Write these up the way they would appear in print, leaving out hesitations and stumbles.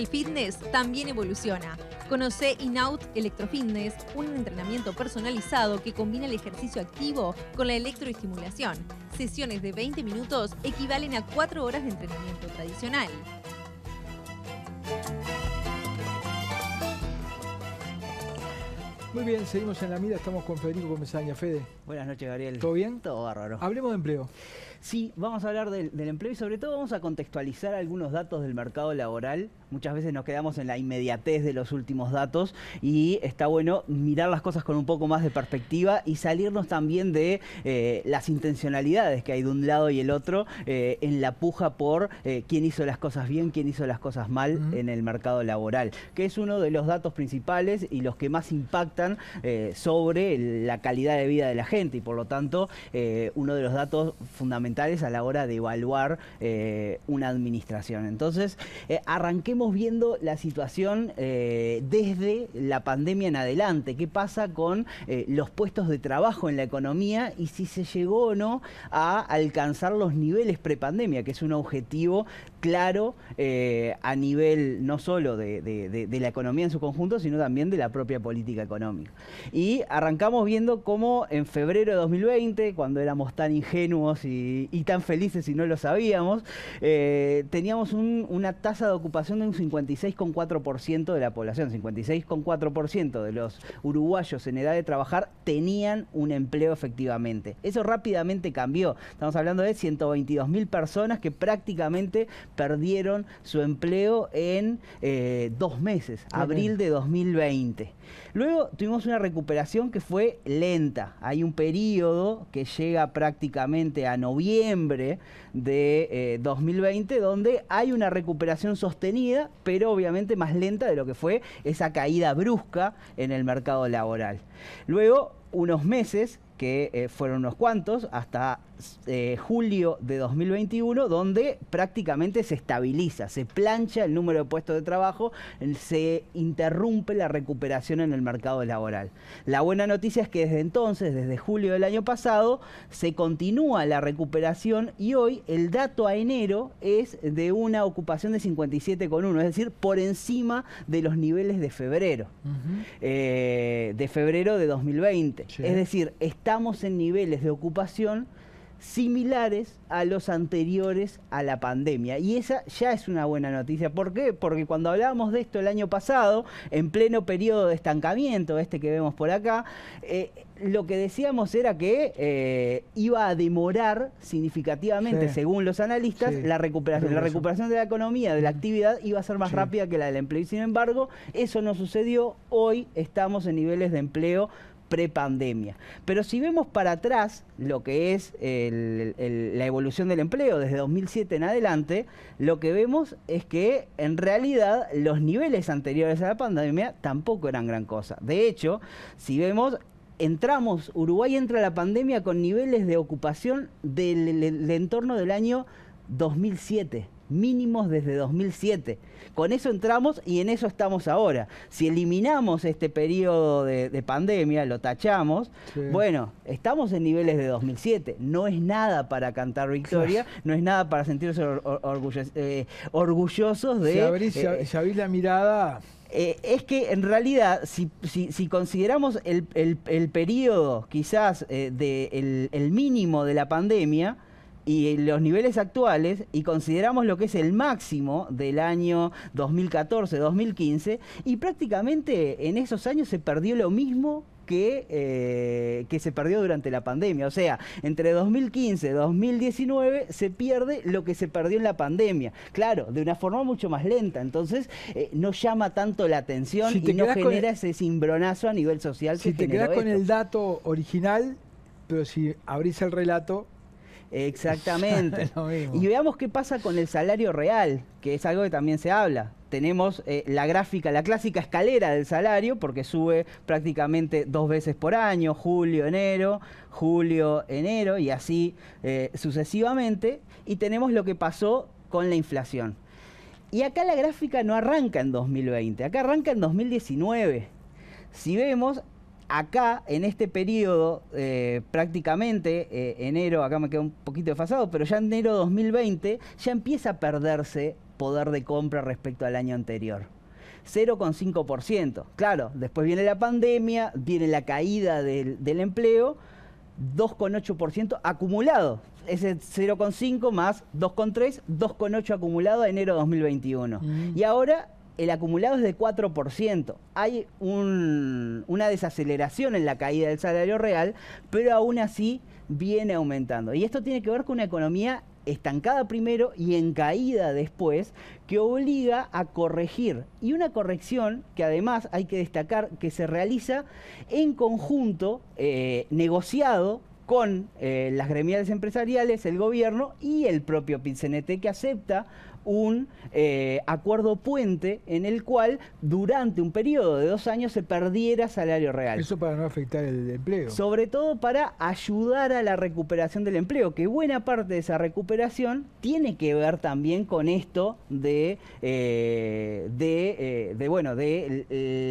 El fitness también evoluciona. Conoce Inaut Electrofitness, un entrenamiento personalizado que combina el ejercicio activo con la electroestimulación. Sesiones de 20 minutos equivalen a 4 horas de entrenamiento tradicional. Muy bien, seguimos en la mira, estamos con Federico Comesaña. Fede. Buenas noches, Gabriel. ¿Todo bien? Todo bárbaro. Hablemos de empleo. Sí, vamos a hablar del empleo y sobre todo vamos a contextualizar algunos datos del mercado laboral. Muchas veces nos quedamos en la inmediatez de los últimos datos y está bueno mirar las cosas con un poco más de perspectiva y salirnos también de las intencionalidades que hay de un lado y el otro en la puja por quién hizo las cosas bien, quién hizo las cosas mal en el mercado laboral, que es uno de los datos principales y los que más impactan sobre la calidad de vida de la gente y por lo tanto uno de los datos fundamentales a la hora de evaluar una administración. Entonces, arranquemos viendo la situación desde la pandemia en adelante. ¿Qué pasa con los puestos de trabajo en la economía y si se llegó o no a alcanzar los niveles prepandemia, que es un objetivo claro a nivel no solo de la economía en su conjunto, sino también de la propia política económica. Y arrancamos viendo cómo en febrero de 2020, cuando éramos tan ingenuos y tan felices y no lo sabíamos, teníamos una tasa de ocupación de un 56,4% de la población. 56,4% de los uruguayos en edad de trabajar tenían un empleo efectivamente. Eso rápidamente cambió. Estamos hablando de 122.000 personas que prácticamente perdieron su empleo en 2 meses, abril de 2020. Luego tuvimos una recuperación que fue lenta. Hay un periodo que llega prácticamente a noviembre de 2020 donde hay una recuperación sostenida, pero obviamente más lenta de lo que fue esa caída brusca en el mercado laboral. Luego, unos meses que fueron unos cuantos, hasta julio de 2021, donde prácticamente se estabiliza, se plancha el número de puestos de trabajo, se interrumpe la recuperación en el mercado laboral. La buena noticia es que desde entonces, desde julio del año pasado, se continúa la recuperación y hoy el dato a enero es de una ocupación de 57,1, es decir, por encima de los niveles de febrero, de febrero de 2020. Sí. Es decir, estamos en niveles de ocupación similares a los anteriores a la pandemia. Y esa ya es una buena noticia. ¿Por qué? Porque cuando hablábamos de esto el año pasado, en pleno periodo de estancamiento, este que vemos por acá, lo que decíamos era que iba a demorar significativamente, según los analistas, la recuperación. La recuperación de la economía, de la actividad, iba a ser más rápida que la del empleo. Y sin embargo, eso no sucedió. Hoy estamos en niveles de empleo prepandemia. Pero si vemos para atrás lo que es la evolución del empleo desde 2007 en adelante, lo que vemos es que en realidad los niveles anteriores a la pandemia tampoco eran gran cosa. De hecho, si vemos, Uruguay entra a la pandemia con niveles de ocupación del entorno del año 2007. Mínimos desde 2007. Con eso entramos y en eso estamos ahora. Si eliminamos este periodo de pandemia, lo tachamos, bueno, estamos en niveles de 2007. No es nada para cantar victoria, no es nada para sentirse orgullosos de... Si abrís la mirada... es que en realidad, si consideramos el periodo quizás el mínimo de la pandemia, y los niveles actuales, y consideramos lo que es el máximo del año 2014-2015, y prácticamente en esos años se perdió lo mismo que se perdió durante la pandemia. O sea, entre 2015 y 2019 se pierde lo que se perdió en la pandemia. Claro, de una forma mucho más lenta. Entonces, no llama tanto la atención y no genera ese cimbronazo a nivel social que generó esto. Si te quedás con el dato original, pero si abrís el relato... Exactamente. Y veamos qué pasa con el salario real, que es algo que también se habla. Tenemos la clásica escalera del salario, porque sube prácticamente 2 veces por año, julio, enero, y así sucesivamente. Y tenemos lo que pasó con la inflación. Y acá la gráfica no arranca en 2020, acá arranca en 2019. Si vemos... acá, en este periodo, prácticamente, enero, acá me queda un poquito desfasado, pero ya en enero 2020 ya empieza a perderse poder de compra respecto al año anterior. 0,5%. Claro, después viene la pandemia, viene la caída del empleo, 2,8% acumulado. Ese 0,5 más 2,3, 2,8 acumulado a enero 2021. Y ahora el acumulado es de 4%. Hay una desaceleración en la caída del salario real, pero aún así viene aumentando. Y esto tiene que ver con una economía estancada primero y en caída después, que obliga a corregir. Y una corrección que además hay que destacar que se realiza en conjunto, negociado con las gremiales empresariales, el gobierno y el propio PIT-CNT, que acepta un acuerdo puente en el cual durante un periodo de 2 años se perdiera salario real. Eso para no afectar el empleo. Sobre todo para ayudar a la recuperación del empleo, que buena parte de esa recuperación tiene que ver también con esto de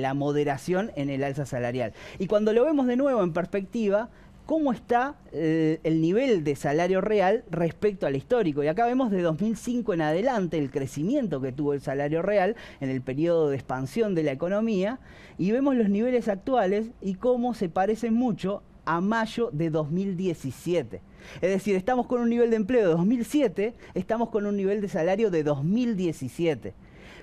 la moderación en el alza salarial. Y cuando lo vemos de nuevo en perspectiva, ¿cómo está el nivel de salario real respecto al histórico? Y acá vemos de 2005 en adelante el crecimiento que tuvo el salario real en el periodo de expansión de la economía, y vemos los niveles actuales y cómo se parecen mucho a mayo de 2017. Es decir, estamos con un nivel de empleo de 2007, estamos con un nivel de salario de 2017.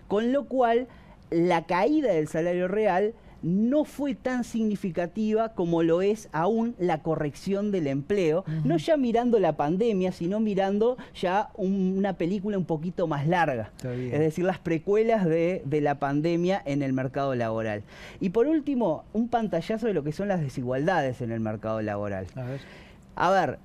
Con lo cual, la caída del salario real no fue tan significativa como lo es aún la corrección del empleo, no ya mirando la pandemia, sino mirando ya una película un poquito más larga, es decir, las precuelas de la pandemia en el mercado laboral. Y por último, un pantallazo de lo que son las desigualdades en el mercado laboral. A ver,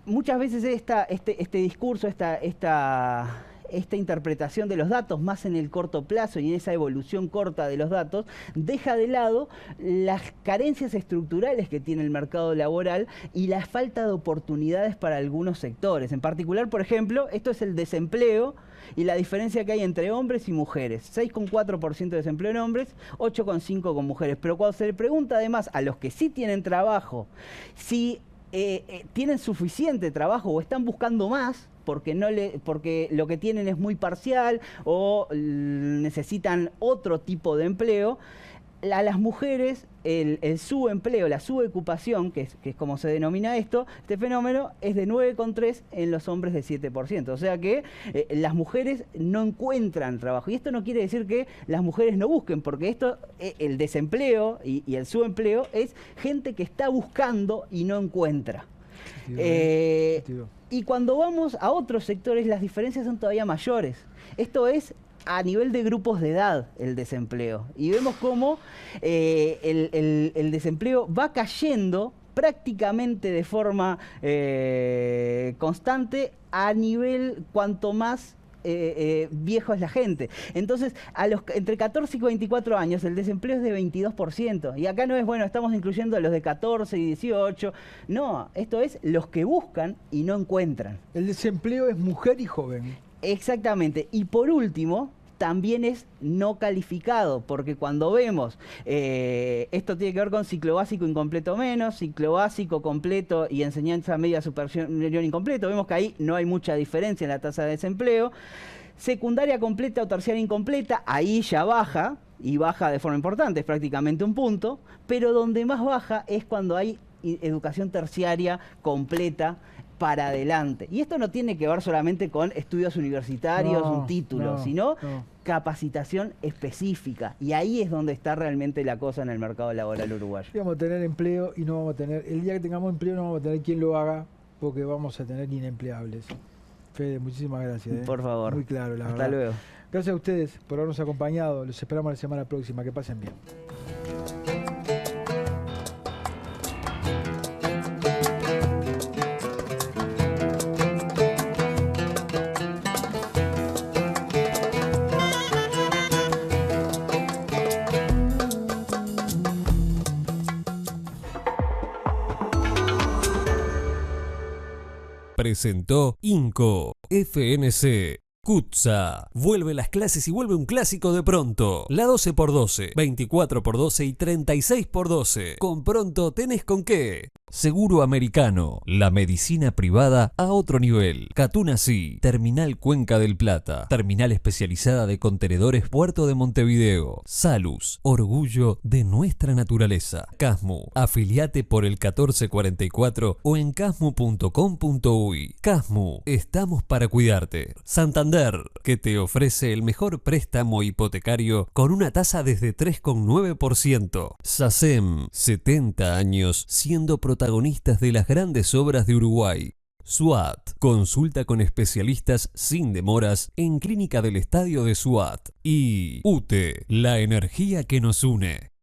muchas veces este discurso, esta interpretación de los datos, más en el corto plazo y en esa evolución corta de los datos, deja de lado las carencias estructurales que tiene el mercado laboral y la falta de oportunidades para algunos sectores. En particular, por ejemplo, esto es el desempleo y la diferencia que hay entre hombres y mujeres. 6,4% de desempleo en hombres, 8,5% con mujeres. Pero cuando se le pregunta además a los que sí tienen trabajo, si tienen suficiente trabajo o están buscando más, porque lo que tienen es muy parcial o necesitan otro tipo de empleo, a las mujeres el subempleo, la subocupación, que es como se denomina este fenómeno, es de 9,3 en los hombres de 7%. O sea que las mujeres no encuentran trabajo. Y esto no quiere decir que las mujeres no busquen, porque el desempleo y el subempleo es gente que está buscando y no encuentra. Y cuando vamos a otros sectores, las diferencias son todavía mayores. Esto es a nivel de grupos de edad, el desempleo. Y vemos cómo el desempleo va cayendo prácticamente de forma constante a nivel cuanto más viejo es la gente. Entonces, entre 14 y 24 años, el desempleo es de 22%. Y acá no es, bueno, estamos incluyendo a los de 14 y 18. No, esto es los que buscan y no encuentran. El desempleo es mujer y joven. Exactamente. Y por último, también es no calificado, porque cuando vemos, esto tiene que ver con ciclo básico incompleto menos, ciclo básico completo y enseñanza media superior incompleto, vemos que ahí no hay mucha diferencia en la tasa de desempleo. Secundaria completa o terciaria incompleta, ahí ya baja, y baja de forma importante, es prácticamente un punto, pero donde más baja es cuando hay educación terciaria completa para adelante. Y esto no tiene que ver solamente con estudios universitarios, un título, sino capacitación específica. Y ahí es donde está realmente la cosa en el mercado laboral uruguayo. Vamos a tener empleo y no vamos a tener, el día que tengamos empleo no vamos a tener quien lo haga, porque vamos a tener inempleables. Fede, muchísimas gracias. Por favor. Muy claro, la verdad. Hasta luego. Gracias a ustedes por habernos acompañado. Los esperamos la semana próxima. Que pasen bien. Presentó INCO FNC. CUTSA. Vuelve las clases y vuelve un clásico de Pronto. La 12x12, 24x12 y 36x12. Con Pronto tenés con qué. Seguro Americano. La medicina privada a otro nivel. Catunasí. Terminal Cuenca del Plata. Terminal especializada de contenedores Puerto de Montevideo. Salus. Orgullo de nuestra naturaleza. Casmu. Afiliate por el 1444 o en casmu.com.uy. Casmu. Estamos para cuidarte. Santander, que te ofrece el mejor préstamo hipotecario con una tasa desde 3,9%. SACEM, 70 años siendo protagonistas de las grandes obras de Uruguay. SWAT, consulta con especialistas sin demoras en Clínica del Estadio de SWAT. Y UTE, la energía que nos une.